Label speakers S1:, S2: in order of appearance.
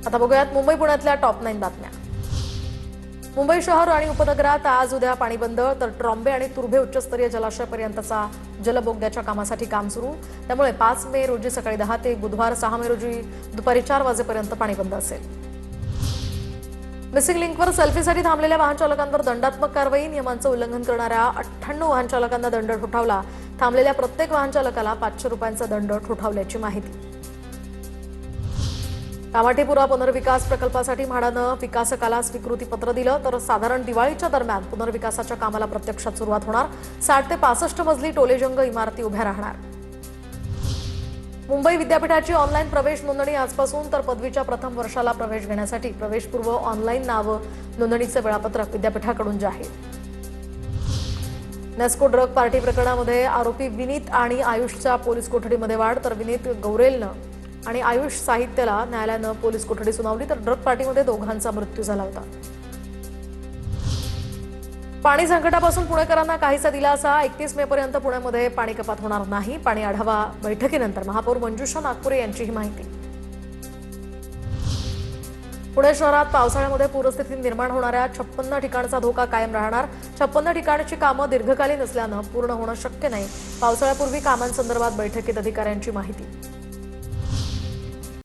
S1: आता बघूयात मुंबई पुण्यातल्या टॉप 9 बातम्या। मुंबई शहर आणि उपनगरात आज उद्या पाणी बंद, तर ट्रॉम्बे आणि तुर्भे उच्चस्तरीय जलाशयापर्यंतचा जलबोगद्याच्या कामासाठी काम सुरू। त्यामुळे 5 मे रोजी सकाळी 10 ते बुधवार 6 मे रोजी दुपारी 4 वाजेपर्यंत पाणी बंद असेल। मिसिंग लिंकवर सेल्फीसाठी थांबलेल्या वाहन चालकांवर दंडात्मक कारवाई। नियमांचं उल्लंघन करणाऱ्या 98 वाहन चालकांना दंड ठोठावला। थांबलेल्या प्रत्येक वाहन चालकाला 500 रुपयांचा दंड ठोठावल्याची माहिती। कामाठीपुरा पुनर्विकास प्रकल्पासाठी म्हाडानं विकासकाला स्वीकृती पत्र दिलं, तर साधारण दिवाळीच्या दरम्यान पुनर्विकासाच्या कामाला प्रत्यक्षात सुरुवात होणार। 60 ते 65 मजली टोलेजंग इमारती उभ्या राहणार। मुंबई विद्यापीठाची ऑनलाईन प्रवेश नोंदणी आजपासून, तर पदवीच्या प्रथम वर्षाला प्रवेश घेण्यासाठी प्रवेशपूर्व ऑनलाईन नाव नोंदणीचे वेळापत्रक विद्यापीठाकडून जाहीर। नेस्को ड्रग पार्टी प्रकरणामध्ये आरोपी विनीत आणि आयुषच्या पोलीस कोठडीमध्ये वाढ, तर विनीत गौरेलनं आणि आयुष साहित्यला न्यायालयानं पोलीस कोठडी सुनावली, तर ड्रग पार्टीमध्ये दोघांचा मृत्यू झाला होता। पाणी संकटापासून पुणेकरांना काहीसा दिलासा। 31 मे पर्यंत पुण्यामध्ये पाणी कपात होणार नाही। पाणी आढावा बैठकीनंतर महापौर मंजुषा नागपुरे यांची ही माहिती। पुणे शहरात पावसाळ्यामध्ये पूरस्थिती निर्माण होणाऱ्या 56 ठिकाणचा धोका कायम राहणार। 56 ठिकाणची कामं दीर्घकालीन असल्यानं पूर्ण होणं शक्य नाही। पावसाळ्यापूर्वी कामांसंदर्भात बैठकीत अधिकाऱ्यांची माहिती।